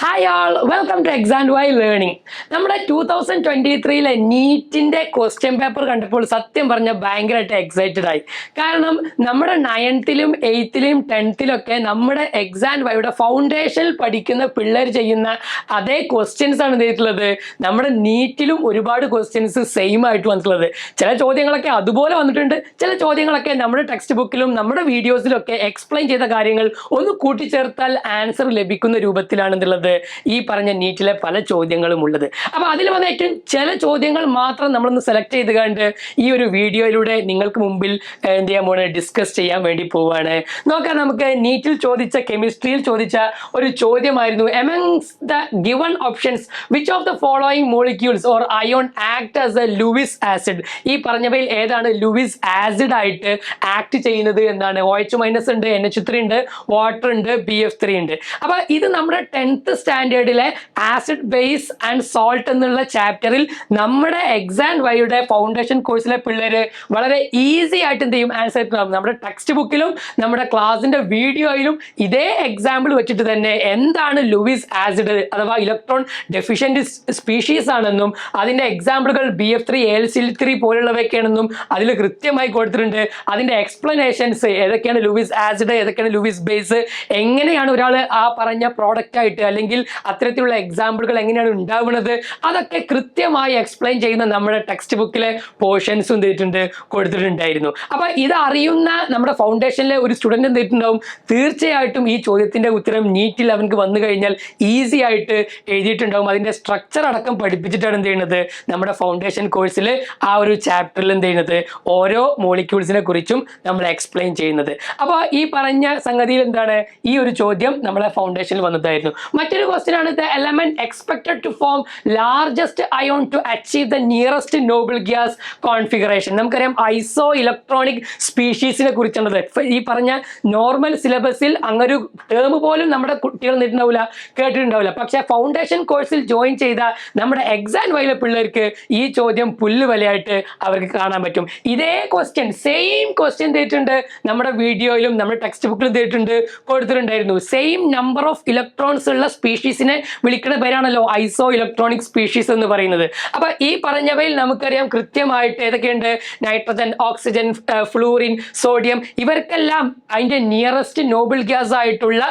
Hi all, welcome to XandY Learning. നമ്മുടെ 2023 നീറ്റിന്റെ question paper കണ്ടപ്പോൾ സത്യം പറഞ്ഞ ഭയങ്കരമായിട്ട് എക്സൈറ്റഡ് ആയി. കാരണം നമ്മുടെ 9th-ലും 8th-ലും 10th-ലും ഒക്കെ നമ്മുടെ XandYയുടെ ഫൗണ്ടേഷനിൽ പഠിക്കുന്ന പിള്ളേർ ചെയ്യുന്ന അതേ ക്വസ്റ്റ്യൻസ് ആണ് ചെയ്തിട്ടുള്ളത്. നമ്മുടെ നീറ്റിലും ഒരുപാട് ക്വസ്റ്റ്യൻസ് സെയിം ആയിട്ട് വന്നിട്ടുള്ളത്. ചില ചോദ്യങ്ങളൊക്കെ അതുപോലെ വന്നിട്ടുണ്ട്, ചില ചോദ്യങ്ങളൊക്കെ നമ്മുടെ ടെക്സ്റ്റ് ബുക്കിലും നമ്മുടെ വീഡിയോസിലൊക്കെ എക്സ്പ്ലെയിൻ ചെയ്ത കാര്യങ്ങൾ ഒന്ന് കൂട്ടിച്ചേർത്താൽ ആൻസർ ലഭിക്കുന്ന രൂപത്തിലാണെന്നുള്ളത് ഈ പറഞ്ഞ നീറ്റിലെ പല ചോദ്യങ്ങളും ഉള്ളത്. അപ്പൊ അതിൽ വന്ന ഏറ്റവും ചില ചോദ്യങ്ങൾ മാത്രം നമ്മളൊന്ന് സെലക്ട് ചെയ്ത് കണ്ട് ഈ ഒരു വീഡിയോയിലൂടെ നിങ്ങൾക്ക് മുമ്പിൽ എന്ത് ചെയ്യാൻ പോവാണ്, ഡിസ്കസ് ചെയ്യാൻ വേണ്ടി പോവാണ്. നോക്കാം, നമുക്ക് നീറ്റിൽ ചോദിച്ച കെമിസ്ട്രിയിൽ ചോദിച്ച ഒരു ചോദ്യമായിരുന്നു, amongst the given options which of the following molecules or ion act as a Lewis acid? ഈ പറഞ്ഞവയിൽ ഏതാണ് ലൂയിസ് ആസിഡ് ആയിട്ട് ആക്ട് ചെയ്യുന്നത് എന്നാണ്. OH- ഉണ്ട്, NH3 ഉണ്ട്, വാട്ടർ ഉണ്ട്, BF3 ഉണ്ട്. അപ്പൊ ഇത് നമ്മുടെ 10th സ്റ്റാൻഡേർഡിലെ ആസിഡ് ബേസ് ആൻഡ് സോൾട്ട് എന്നുള്ള ചാപ്റ്ററിൽ നമ്മുടെ XandYയുടെ ഫൗണ്ടേഷൻ കോഴ്സിലെ പിള്ളേര് വളരെ ഈസി ആയിട്ട് എന്ത് ചെയ്യും, ആൻസർ കിട്ടും. നമ്മുടെ ടെക്സ്റ്റ് ബുക്കിലും നമ്മുടെ ക്ലാസിന്റെ വീഡിയോയിലും ഇതേ എക്സാമ്പിൾ വെച്ചിട്ട് തന്നെ എന്താണ് ലൂയിസ് ആസിഡ് അഥവാ ഇലക്ട്രോൺ ഡെഫിഷ്യന്റ് സ്പീഷീസ് ആണെന്നും അതിന്റെ എക്സാമ്പിളുകൾ BF3, AIISER പോലുള്ളവയൊക്കെയാണെന്നും അതിൽ കൃത്യമായി കൊടുത്തിട്ടുണ്ട്. അതിന്റെ എക്സ്പ്ലനേഷൻസ് ഏതൊക്കെയാണ് ലൂയിസ് ആസിഡ്, ഏതൊക്കെയാണ് ലൂയിസ് ബേസ്, എങ്ങനെയാണ് ഒരാൾ ആ പറഞ്ഞ പ്രോഡക്റ്റ് ആയിട്ട് അല്ലെങ്കിൽ അത്തരത്തിലുള്ള എക്സാമ്പിളുകൾ എങ്ങനെയാണ് ഉണ്ടാവുന്നത്, അതൊക്കെ കൃത്യമായി എക്സ്പ്ലെയിൻ ചെയ്യുന്ന നമ്മുടെ ടെക്സ്റ്റ് ബുക്കിലെ പോർഷൻസ് എന്തിട്ടുണ്ട് കൊടുത്തിട്ടുണ്ടായിരുന്നു. അപ്പൊ ഇത് അറിയുന്ന നമ്മുടെ ഫൗണ്ടേഷനിലെ ഒരു സ്റ്റുഡന്റ് എന്തിട്ടുണ്ടാവും, തീർച്ചയായിട്ടും ഈ ചോദ്യത്തിന്റെ ഉത്തരം നീറ്റിൽ അവർക്ക് വന്നു കഴിഞ്ഞാൽ ഈസി ആയിട്ട് എഴുതിയിട്ടുണ്ടാവും. അതിന്റെ സ്ട്രക്ചർ അടക്കം പഠിപ്പിച്ചിട്ടാണ് എന്ത് ചെയ്യുന്നത്, നമ്മുടെ ഫൗണ്ടേഷൻ കോഴ്സിൽ ആ ഒരു ചാപ്റ്ററിൽ എന്ത് ചെയ്യുന്നത്, ഓരോ മോളിക്യൂൾസിനെ കുറിച്ചും നമ്മൾ എക്സ്പ്ലെയിൻ ചെയ്യുന്നത്. അപ്പോൾ ഈ പറഞ്ഞ സംഗതിയിൽ എന്താണ്, ഈ ഒരു ചോദ്യം നമ്മളെ ഫൗണ്ടേഷനിൽ വന്നതായിരുന്നു. മറ്റൊരു ക്വസ്റ്റ്യൻ ആണ്, the element expected to form largest ion to achieve the nearest noble gas configuration. നമുക്കറിയാം ഐസോ ഇലക്ട്രോണിക് സ്പീഷീസിനെ കുറിച്ചാണത്. ഈ പറഞ്ഞ നോർമൽ സിലബസിൽ അങ്ങനൊരു ടേം പോലും നമ്മുടെ കുട്ടികൾ കേട്ടിട്ടുണ്ടാവില്ല. പക്ഷെ ഫൗണ്ടേഷൻ കോഴ്സിൽ ജോയിൻ ചെയ്ത നമ്മുടെ XandYയിലെ പിള്ളേർക്ക് ഈ ചോദ്യം പുല്ലുവിലയായിട്ട് അവർക്ക് കാണാൻ പറ്റും. ഇതേ ക്വസ്റ്റ്യൻ, സെയിം ക്വസ്റ്റ്യൻ തേറ്റിട്ടുണ്ട് നമ്മുടെ വീഡിയോയിലും നമ്മുടെ ടെക്സ്റ്റ് ബുക്കിലും കൊടുത്തിട്ടുണ്ടായിരുന്നു. സെയിം നമ്പർ ഓഫ് ഇലക്ട്രോൺസ് ഉള്ള സ്പീഷീസിനെ വിളിക്കുന്ന പേരാണല്ലോ ഐസോ ഇലക്ട്രോണിക് സ്പീഷീസ് എന്ന് പറയുന്നത്. അപ്പൊ ഈ പറഞ്ഞവയിൽ നമുക്കറിയാം കൃത്യമായിട്ട് ഏതൊക്കെയുണ്ട്, നൈട്രജൻ, ഓക്സിജൻ, ഫ്ലൂറിൻ, സോഡിയം, ഇവർക്കെല്ലാം അതിന്റെ നിയറസ്റ്റ് നോബിൾ ഗ്യാസ് ആയിട്ടുള്ള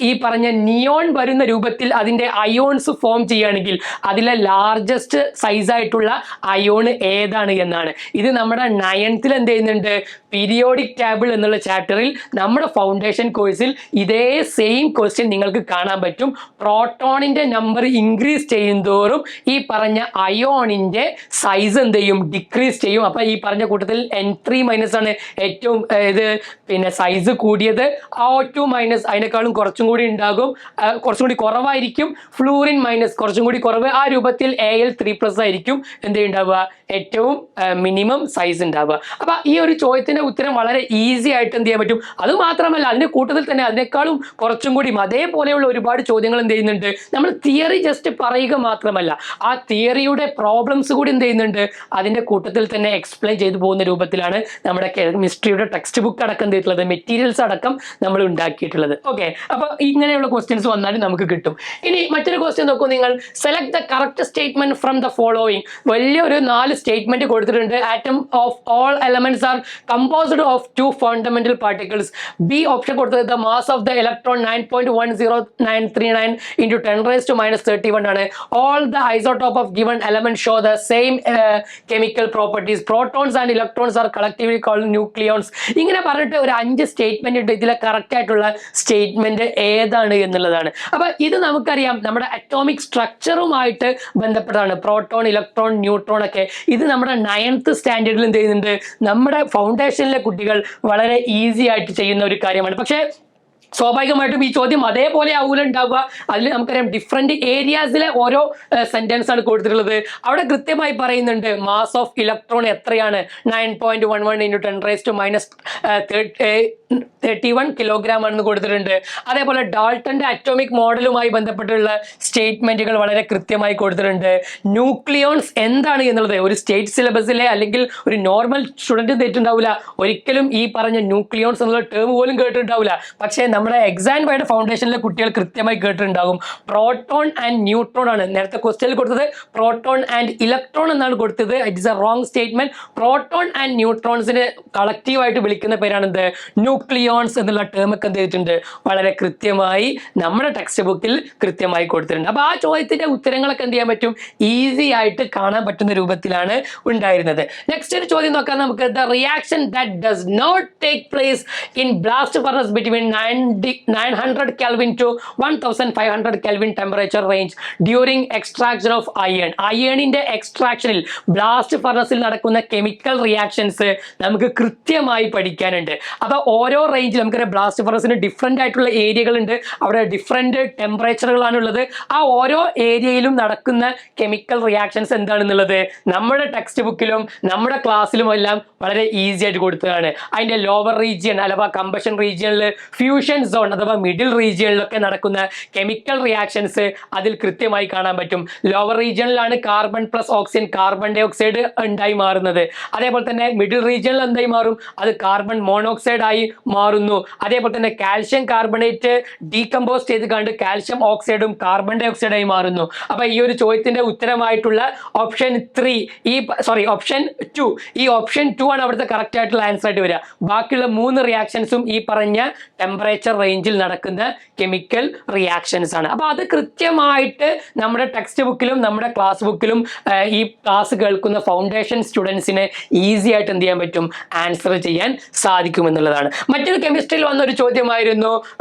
ഈ പറഞ്ഞ നിയോൺ വരുന്ന രൂപത്തിൽ അതിന്റെ അയോൺസ് ഫോം ചെയ്യുകയാണെങ്കിൽ അതിലെ ലാർജസ്റ്റ് സൈസ് ആയിട്ടുള്ള അയോൺ ഏതാണ് എന്നാണ്. ഇത് നമ്മുടെ 9th എന്ത് ചെയ്യുന്നുണ്ട്, പീരിയോഡിക് ടേബിൾ എന്നുള്ള ചാപ്റ്ററിൽ നമ്മുടെ ഫൗണ്ടേഷൻ കോഴ്സിൽ ഇതേ സെയിം ക്വസ്റ്റ്യൻ നിങ്ങൾക്ക് കാണാൻ പറ്റും. പ്രോട്ടോണിന്റെ നമ്പർ ഇൻക്രീസ് ചെയ്യുന്തോറും ഈ പറഞ്ഞ അയോണിന്റെ സൈസ് എന്ത് ചെയ്യും, ഡിക്രീസ് ചെയ്യും. അപ്പൊ ഈ പറഞ്ഞ കൂട്ടത്തിൽ N3- ആണ് ഏറ്റവും പിന്നെ സൈസ് കൂടിയത്. O2- അതിനേക്കാളും കുറച്ചും കൂടി ഉണ്ടാകും, കുറച്ചും കൂടി കുറവായിരിക്കും. ഫ്ലൂറിൻ മൈനസ് കുറച്ചും കൂടി കുറവ്. ആ രൂപത്തിൽ Al3+ ആയിരിക്കും എന്ത് ഉണ്ടാവുക, ഏറ്റവും മിനിമം സൈസ് ഉണ്ടാവുക. അപ്പൊ ഈ ഒരു ചോദ്യത്തിന്റെ ഉത്തരം വളരെ ഈസി ആയിട്ട് എന്ത് ചെയ്യാൻ പറ്റും. അത് മാത്രമല്ല, അതിന്റെ കൂട്ടത്തിൽ തന്നെ അതിനേക്കാളും കുറച്ചും കൂടി അതേപോലെയുള്ള ഒരുപാട് ചോദ്യങ്ങൾ എന്ത് ചെയ്യുന്നുണ്ട്. നമ്മൾ തിയറി ജസ്റ്റ് പറയുക മാത്രമല്ല, ആ തിയറിയുടെ പ്രോബ്ലംസ് കൂടി എന്ത് ചെയ്യുന്നുണ്ട്, അതിന്റെ കൂട്ടത്തിൽ തന്നെ എക്സ്പ്ലെയിൻ ചെയ്തു പോകുന്ന രൂപത്തിലാണ് നമ്മുടെ കെമിസ്ട്രിയുടെ ടെക്സ്റ്റ് ബുക്ക് അടക്കം ചെയ്തിട്ടുള്ളത്, മെറ്റീരിയൽസ് അടക്കം നമ്മൾ ഉണ്ടാക്കിയിട്ടുള്ളത്. ഓക്കെ, അപ്പൊ ഇങ്ങനെയുള്ള ക്വസ്റ്റ്യൻസ് വന്നാലും നമുക്ക് കിട്ടും. ഇനി മറ്റൊരു ക്വസ്റ്റ്യൻ നോക്കൂ നിങ്ങൾ, select the correct statement from the following. വലിയൊരു 4 സ്റ്റേറ്റ്മെന്റ് കൊടുത്തിട്ടുണ്ട്. Atom of all elements are composed of 2 fundamental particles. B option കൊടുത്തത് the mass of the electron 9.10939 into 10⁻31 ആണ്. All the isotope of given element show the same chemical properties. Protons and electrons are collectively called nucleons. ഇങ്ങനെ പറഞ്ഞിട്ട് ഒരു 5 statement ഉണ്ട്. ഇതിലെ correct ആയിട്ടുള്ള statement ഏതാണ് എന്നുള്ളതാണ്. അപ്പൊ ഇത് നമുക്കറിയാം നമ്മുടെ അറ്റോമിക് സ്ട്രക്ചറുമായിട്ട് ബന്ധപ്പെട്ടതാണ്. പ്രോട്ടോൺ, ഇലക്ട്രോൺ, ന്യൂട്രോൺ ഒക്കെ ഇത് നമ്മുടെ 9th സ്റ്റാൻഡേർഡിൽ എന്ത് ചെയ്യുന്നുണ്ട്, നമ്മുടെ ഫൗണ്ടേഷനിലെ കുട്ടികൾ വളരെ ഈസി ആയിട്ട് ചെയ്യുന്ന ഒരു കാര്യമാണ്. പക്ഷേ സ്വാഭാവികമായിട്ടും ഈ ചോദ്യം അതേപോലെ ആവൂല ഉണ്ടാവുക. അതിൽ നമുക്കറിയാം ഡിഫറെന്റ് ഏരിയാസിലെ ഓരോ സെന്റൻസ് ആണ് കൊടുത്തിട്ടുള്ളത്. അവിടെ കൃത്യമായി പറയുന്നുണ്ട് മാസ് ഓഫ് ഇലക്ട്രോൺ എത്രയാണ്, 9.11 into 10⁻31 കിലോഗ്രാം ആണെന്ന് കൊടുത്തിട്ടുണ്ട്. അതേപോലെ ഡാൾട്ടന്റെ അറ്റോമിക് മോഡലുമായി ബന്ധപ്പെട്ടുള്ള സ്റ്റേറ്റ്മെന്റുകൾ വളരെ കൃത്യമായി കൊടുത്തിട്ടുണ്ട്. ന്യൂക്ലിയോൺസ് എന്താണ് എന്നുള്ളത് ഒരു സ്റ്റേറ്റ് സിലബസിലെ അല്ലെങ്കിൽ ഒരു നോർമൽ സ്റ്റുഡന്റ് തെറ്റുണ്ടാവില്ല, ഒരിക്കലും ഈ പറഞ്ഞ ന്യൂക്ലിയോൺസ് എന്നുള്ള ടേം പോലും കേട്ടിട്ടുണ്ടാവില്ല. പക്ഷേ നമ്മുടെ XandYയുടെ ഫൗണ്ടേഷനിലെ കുട്ടികൾ കൃത്യമായി കേട്ടിട്ടുണ്ടാകും. പ്രോട്ടോൺ ആൻഡ് ന്യൂട്രോൺ ആണ് നേരത്തെ ക്വസ്റ്റ്യനിൽ കൊടുത്തത്. പ്രോട്ടോൺ ആൻഡ് ഇലക്ട്രോൺ എന്നാണ് കൊടുത്തത്. It is a wrong statement. Proton and ന്യൂട്രോൺസിന് കളക്റ്റീവായിട്ട് വിളിക്കുന്ന പേരാണ് എന്ത്? ന്യൂക്ലിയോൺസ് എന്നുള്ള ടേം ഒക്കെ എന്ത് ചെയ്തിട്ടുണ്ട്? വളരെ കൃത്യമായി നമ്മുടെ ടെക്സ്റ്റ് ബുക്കിൽ കൃത്യമായി കൊടുത്തിട്ടുണ്ട്. അപ്പൊ ആ ചോദ്യത്തിന്റെ ഉത്തരങ്ങളൊക്കെ എന്ത് ചെയ്യാൻ പറ്റും? ഈസി ആയിട്ട് കാണാൻ പറ്റുന്ന രൂപത്തിലാണ് ഉണ്ടായിരുന്നത്. നെക്സ്റ്റ് ഒരു ചോദ്യം നോക്കാം നമുക്ക്. The reaction that does not take place in blast furnace between 900 Kelvin to 1500 Kelvin temperature range during extraction of iron. അയണിന്റെ എക്സ്ട്രാക്ഷനിൽ ബ്ലാസ്റ്റ് ഫർണസിൽ നടക്കുന്ന കെമിക്കൽ റിയാക്ഷൻസ് നമുക്ക് കൃത്യമായി പഠിക്കാനുണ്ട്. അപ്പൊ ഓരോ റേഞ്ചിൽ നമുക്കറിയാം ബ്ലാസ്റ്റ് ഫർണസിന് ഡിഫറെന്റ് ആയിട്ടുള്ള ഏരിയകളുണ്ട്. അവിടെ ഡിഫറെന്റ് ടെമ്പറേച്ചറുകളാണ് ഉള്ളത്. ആ ഓരോ ഏരിയയിലും നടക്കുന്ന കെമിക്കൽ റിയാക്ഷൻസ് എന്താണെന്നുള്ളത് നമ്മുടെ ടെക്സ്റ്റ് ബുക്കിലും നമ്മുടെ ക്ലാസ്സിലും എല്ലാം വളരെ ഈസി ആയിട്ട് കൊടുത്തതാണ്. അതിന്റെ ലോവർ റീജിയൻ അഥവാ കമ്പഷൻ റീജിയനിൽ, ഫ്യൂഷൻ സോൺ അഥവാ മിഡിൽ റീജിയനിലൊക്കെ നടക്കുന്ന കെമിക്കൽ റിയാക്ഷൻസ് അതിൽ കൃത്യമായി കാണാൻ പറ്റും. ലോവർ റീജിയനിലാണ് carbon plus oxygen carbon dioxide ഉണ്ടായി മാറുന്നത്. അതേപോലെ തന്നെ മിഡിൽ റീജിയനിൽ എന്തായി മാറും? അത് കാർബൺ മോണോക്സൈഡ് ആയി മാറുന്നു. അതേപോലെ തന്നെ കാൽഷ്യം കാർബണേറ്റ് ഡീകമ്പോസ് ചെയ്ത് കണ്ട് കാൽഷ്യം ഓക്സൈഡും കാർബൺ ഡൈ ഓക്സൈഡായി മാറുന്നു. അപ്പൊ ഈ ഒരു ചോദ്യത്തിന്റെ ഉത്തരമായിട്ടുള്ള ഓപ്ഷൻ 3 ഓപ്ഷൻ 2 ഈ ഓപ്ഷൻ 2 ആണ് അവിടുത്തെ കറക്റ്റ് ആയിട്ടുള്ള ആൻസർ ആയിട്ട് വരിക. ബാക്കിയുള്ള 3 റിയാക്ഷൻസും ഈ പറഞ്ഞ ടെമ്പറേച്ചർ റേഞ്ചിൽ നടക്കുന്ന കെമിക്കൽ റിയാക്ഷൻസ് ആണ്. അപ്പൊ അത് കൃത്യമായിട്ട് നമ്മുടെ ടെക്സ്റ്റ് ബുക്കിലും നമ്മുടെ ക്ലാസ് ബുക്കിലും ഈ ക്ലാസ് കേൾക്കുന്ന ഫൗണ്ടേഷൻ സ്റ്റുഡൻസിന് ഈസി ആയിട്ട് എന്ത് ചെയ്യാൻ പറ്റും? ആൻസർ ചെയ്യാൻ സാധിക്കുമെന്നുള്ളതാണ്. മറ്റൊരു കെമിസ്ട്രിയിൽ വന്ന ഒരു ചോദ്യമായിരുന്നു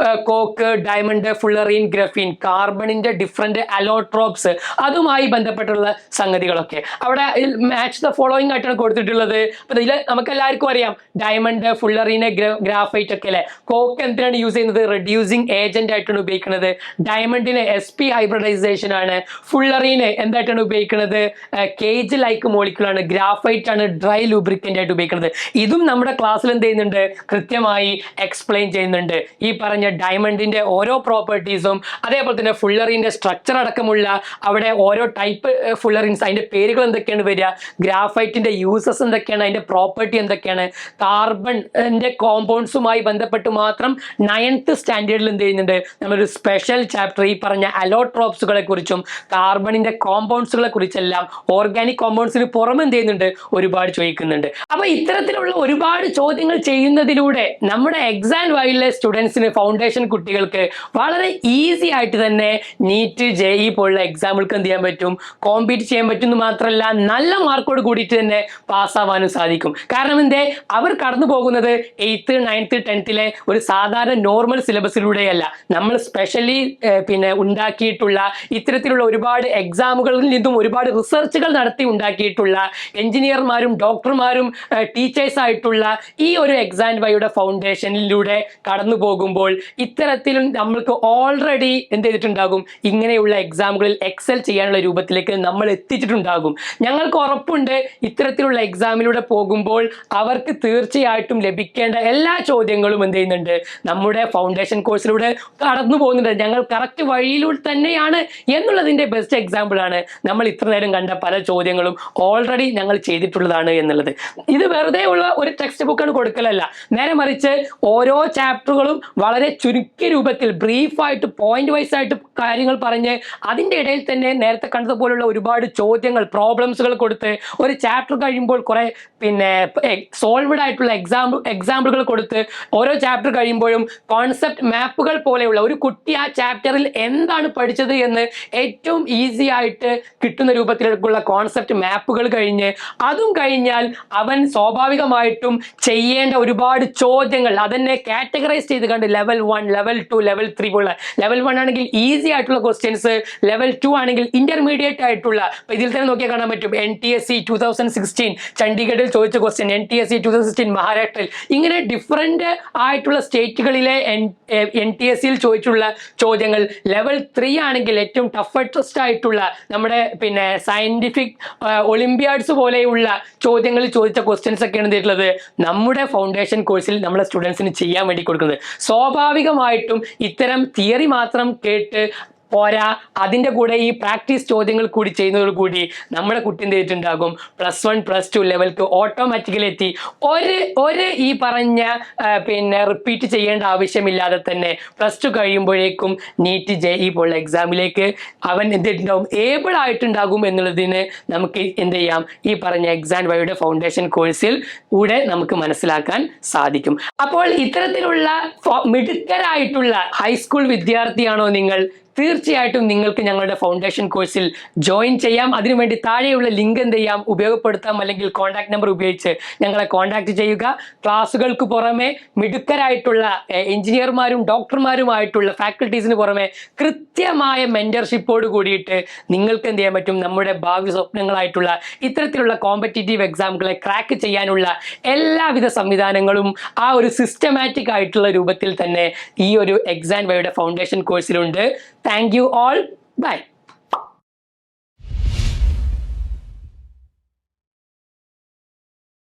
കോക്ക്, ഡയമണ്ട്, ഫുള്ളറിൻ, ഗ്രഫീൻ, കാർബണിന്റെ ഡിഫറെന്റ് അലോട്രോപ്സ്, അതുമായി ബന്ധപ്പെട്ടുള്ള സംഗതികളൊക്കെ അവിടെ മാച്ച് ദ ഫോളോയിങ് ആയിട്ടാണ് കൊടുത്തിട്ടുള്ളത്. അപ്പൊ ഇതിൽ നമുക്ക് എല്ലാവർക്കും അറിയാം ഡയമണ്ട്, ഫുള്ളറിന്, ഗ്രാഫൈറ്റ് ഒക്കെ അല്ലെ. കോക്ക് എന്തിനാണ് യൂസ് ചെയ്യുന്നത്? റെഡ്യൂസിങ് ഏജന്റ് ആയിട്ടാണ് ഉപയോഗിക്കുന്നത്. ഡയമണ്ടിന് sp ഹൈബ്രിഡൈസേഷൻ ആണ്. ഫുള്ളറിന് എന്തായിട്ടാണ് ഉപയോഗിക്കുന്നത്? കേജ് ലൈക്ക് മോളിക്യൂളാണ്. ഗ്രാഫൈറ്റ് ആണ് ഡ്രൈ ലൂബ്രിക്കന്റ് ആയിട്ട് ഉപയോഗിക്കുന്നത്. ഇതും നമ്മുടെ ക്ലാസ്സിൽ എന്ത് ചെയ്യുന്നുണ്ട്? കൃത്യമായി എക്സ്പ്ലെയിൻ ചെയ്യുന്നുണ്ട്. ഈ പറഞ്ഞ ഡയമണ്ടിന്റെ ഓരോ പ്രോപ്പർട്ടീസും അതേപോലെ തന്നെ ഫുള്ളറിന്റെ സ്ട്രക്ചർ അടക്കമുള്ള അവിടെ ഓരോ ടൈപ്പ് ഫുള്ളറിൻസ് അതിന്റെ പേരുകൾ എന്തൊക്കെയാണ് വരിക, ഗ്രാഫൈറ്റിന്റെ യൂസസ് എന്തൊക്കെയാണ്, അതിന്റെ പ്രോപ്പർട്ടി എന്തൊക്കെയാണ്, കാർബണിന്റെ കോമ്പൗണ്ട്സുമായി ബന്ധപ്പെട്ട് മാത്രം 9th സ്റ്റാൻഡേർഡിൽ എന്ത് ചെയ്യുന്നുണ്ട്? നമ്മളൊരു സ്പെഷ്യൽ ചാപ്റ്റർ ഈ പറഞ്ഞ അലോട്രോപ്സുകളെ കുറിച്ചും കാർബണിന്റെ കോമ്പൗണ്ട്സുകളെ കുറിച്ചെല്ലാം ഓർഗാനിക് കോമ്പൗണ്ട്സിന് പുറമെ എന്ത് ചെയ്യുന്നുണ്ട്? ഒരുപാട് ചോദിക്കുന്നുണ്ട്. അപ്പൊ ഇത്തരത്തിലുള്ള ഒരുപാട് ചോദ്യങ്ങൾ ചെയ്യുന്നതിലൂടെ നമ്മുടെ XandYയിലെ സ്റ്റുഡൻസിന്, ഫൗണ്ടേഷൻ കുട്ടികൾക്ക് വളരെ ഈസി ആയിട്ട് തന്നെ നീറ്റ്, JEE പോലുള്ള എക്സാമുകൾക്ക് എന്ത് ചെയ്യാൻ പറ്റും? കോമ്പീറ്റ് ചെയ്യാൻ പറ്റും. മാത്രമല്ല നല്ല മാർക്കോട് കൂടിയിട്ട് തന്നെ പാസ്സാവാനും സാധിക്കും. കാരണം എന്തേ? അവർ കടന്നു പോകുന്നത് 8th, 9th, 10th ഒരു സാധാരണ നോർമൽ സിലബസിലൂടെയല്ല. നമ്മൾ സ്പെഷ്യലി ഉണ്ടാക്കിയിട്ടുള്ള ഇത്തരത്തിലുള്ള ഒരുപാട് എക്സാമുകളിൽ നിന്നും ഒരുപാട് റിസർച്ചുകൾ നടത്തി ഉണ്ടാക്കിയിട്ടുള്ള എഞ്ചിനീയർമാരും ഡോക്ടർമാരും ടീച്ചേഴ്സ് ആയിട്ടുള്ള ഈ ഒരു XandYയുടെ ഫൗണ്ടേഷനിലൂടെ കടന്നു പോകുമ്പോൾ ഇത്തരത്തിലും നമ്മൾക്ക് ഓൾറെഡി എന്ത് ചെയ്തിട്ടുണ്ടാകും? ഇങ്ങനെയുള്ള എക്സാമുകളിൽ എക്സൽ ചെയ്യാനുള്ള രൂപത്തിലേക്ക് നമ്മൾ എത്തിച്ചിട്ടുണ്ടാകും. ഞങ്ങൾക്ക് ഉറപ്പുണ്ട് ഇത്തരത്തിലുള്ള എക്സാമിലൂടെ പോകുമ്പോൾ അവർക്ക് തീർച്ചയായിട്ടും ലഭിക്കേണ്ട എല്ലാ ചോദ്യങ്ങളും എന്ത് ചെയ്യുന്നുണ്ട്? നമ്മുടെ ഫൗണ്ടേഷൻ കോഴ്സിലൂടെ കടന്നു പോകുന്നുണ്ട്. ഞങ്ങൾ കറക്റ്റ് വഴിയിലൂടെ തന്നെയാണ് എന്നുള്ളതിന്റെ ബെസ്റ്റ് എക്സാമ്പിൾ ആണ് നമ്മൾ ഇത്ര നേരം കണ്ട പല ചോദ്യങ്ങളും ഓൾറെഡി ഞങ്ങൾ ചെയ്തിട്ടുള്ളതാണ് എന്നുള്ളത്. ഇത് വെറുതെ ഉള്ള ഒരു ടെക്സ്റ്റ് ബുക്കാണ് കൊടുക്കലല്ല, നേരെ മറിച്ച് ഓരോ ചാപ്റ്ററുകളും വളരെ ചുരുക്കിയ രൂപത്തിൽ ബ്രീഫായിട്ട് പോയിന്റ് വൈസ് ആയിട്ട് കാര്യങ്ങൾ പറഞ്ഞ് അതിൻ്റെ ഇടയിൽ തന്നെ നേരത്തെ കണ്ടതുപോലുള്ള ഒരുപാട് ചോദ്യങ്ങൾ, പ്രോബ്ലംസുകൾ കൊടുത്ത് ഒരു ചാപ്റ്റർ കഴിയുമ്പോൾ കുറെ സോൾവ്ഡ് ആയിട്ടുള്ള എക്സാമ്പിളുകൾ കൊടുത്ത് ഓരോ ചാപ്റ്റർ കഴിയുമ്പോഴും കോൺസെപ്റ്റ് മാപ്പുകൾ പോലെയുള്ള ഒരു കുട്ടി ആ ചാപ്റ്ററിൽ എന്താണ് പഠിച്ചത് എന്ന് ഏറ്റവും ഈസി ആയിട്ട് കിട്ടുന്ന രൂപത്തിലുള്ള കോൺസെപ്റ്റ് മാപ്പുകൾ അതും കഴിഞ്ഞാൽ അവൻ സ്വാഭാവികമായിട്ടും ചെയ്യേണ്ട ഒരുപാട് ചോദ്യങ്ങൾ അതെന്നെ കാറ്റഗറൈസ് ചെയ്ത് കണ്ട് ലെവൽ 1, ലെവൽ 2, ലെവൽ 3 പോലുള്ള ലെവൽ 1 ആണെങ്കിൽ ഈസി ആയിട്ടുള്ള ക്വസ്റ്റ്യൻസ്, ലെവൽ 2 ആണെങ്കിൽ ഇന്റർമീഡിയറ്റ് ആയിട്ടുള്ള, ഇതിൽ തന്നെ നോക്കിയാൽ കാണാൻ പറ്റും NTSE 2016 ചണ്ഡീഗഡിൽ ചോദിച്ച ക്വസ്റ്റ്യൻ, NTSE 2016 മഹാരാഷ്ട്രയിൽ, ഇങ്ങനെ ഡിഫറെന്റ് ആയിട്ടുള്ള സ്റ്റേറ്റുകളിലെ NTSEയിൽ ചോദിച്ചുള്ള ചോദ്യങ്ങൾ. ലെവൽ 3 ആണെങ്കിൽ ഏറ്റവും ടഫസ്റ്റ് ആയിട്ടുള്ള നമ്മുടെ സയന്റിഫിക് ഒളിമ്പ്യാഡ്സ് പോലെയുള്ള ചോദ്യങ്ങളിൽ ചോദിച്ച ക്വസ്റ്റ്യൻസ് ഒക്കെയാണ് എന്തിട്ടുള്ളത് നമ്മുടെ ഫൗണ്ടേഷൻ കോഴ്സിൽ നമ്മളെ സ്റ്റുഡൻസിന് ചെയ്യാൻ വേണ്ടി കൊടുക്കുന്നത്. സ്വാഭാവികമായിട്ടും ഇത്തരം തിയറി മാത്രം കേട്ട് പോരാ, അതിൻ്റെ കൂടെ ഈ പ്രാക്ടീസ് ചോദ്യങ്ങൾ കൂടി ചെയ്യുന്നതോടുകൂടി നമ്മുടെ കുട്ടി എന്ത് ചെയ്തിട്ടുണ്ടാകും, +1 +2 ലെവൽക്ക് ഓട്ടോമാറ്റിക്കലി എത്തി. ഒരു ഈ പറഞ്ഞ പിന്നെ റിപ്പീറ്റ് ചെയ്യേണ്ട ആവശ്യമില്ലാതെ തന്നെ +2 കഴിയുമ്പോഴേക്കും നീറ്റ് JEE പോലുള്ള എക്സാമിലേക്ക് അവൻ എന്തിട്ടുണ്ടാവും, ഏബിൾ ആയിട്ടുണ്ടാകും എന്നുള്ളതിന് നമുക്ക് എന്ത് ചെയ്യാം, ഈ പറഞ്ഞ XandYയുടെ ഫൗണ്ടേഷൻ കോഴ്സിൽ കൂടെ നമുക്ക് മനസ്സിലാക്കാൻ സാധിക്കും. അപ്പോൾ ഇത്തരത്തിലുള്ള മിടുക്കരായിട്ടുള്ള ഹൈസ്കൂൾ വിദ്യാർത്ഥിയാണോ നിങ്ങൾ? തീർച്ചയായിട്ടും നിങ്ങൾക്ക് ഞങ്ങളുടെ ഫൗണ്ടേഷൻ കോഴ്സിൽ ജോയിൻ ചെയ്യാം. അതിനുവേണ്ടി താഴെയുള്ള ലിങ്ക് എന്ത് ചെയ്യാം, ഉപയോഗപ്പെടുത്താം, അല്ലെങ്കിൽ കോൺടാക്ട് നമ്പർ ഉപയോഗിച്ച് ഞങ്ങളെ കോൺടാക്ട് ചെയ്യുക. ക്ലാസ്സുകൾക്ക് പുറമെ മിടുക്കരായിട്ടുള്ള എഞ്ചിനീയർമാരും ഡോക്ടർമാരുമായിട്ടുള്ള ഫാക്കൽറ്റീസിന് പുറമെ കൃത്യമായ മെന്റർഷിപ്പോട് കൂടിയിട്ട് നിങ്ങൾക്ക് എന്ത് ചെയ്യാൻ പറ്റും, നമ്മുടെ ഭാവി സ്വപ്നങ്ങളായിട്ടുള്ള ഇത്തരത്തിലുള്ള കോമ്പറ്റീറ്റീവ് എക്സാമുകളെ ക്രാക്ക് ചെയ്യാനുള്ള എല്ലാവിധ സംവിധാനങ്ങളും ആ ഒരു സിസ്റ്റമാറ്റിക് ആയിട്ടുള്ള രൂപത്തിൽ തന്നെ ഈ ഒരു XandYയുടെ foundation കോഴ്സിലുണ്ട്. Thank you all. Bye.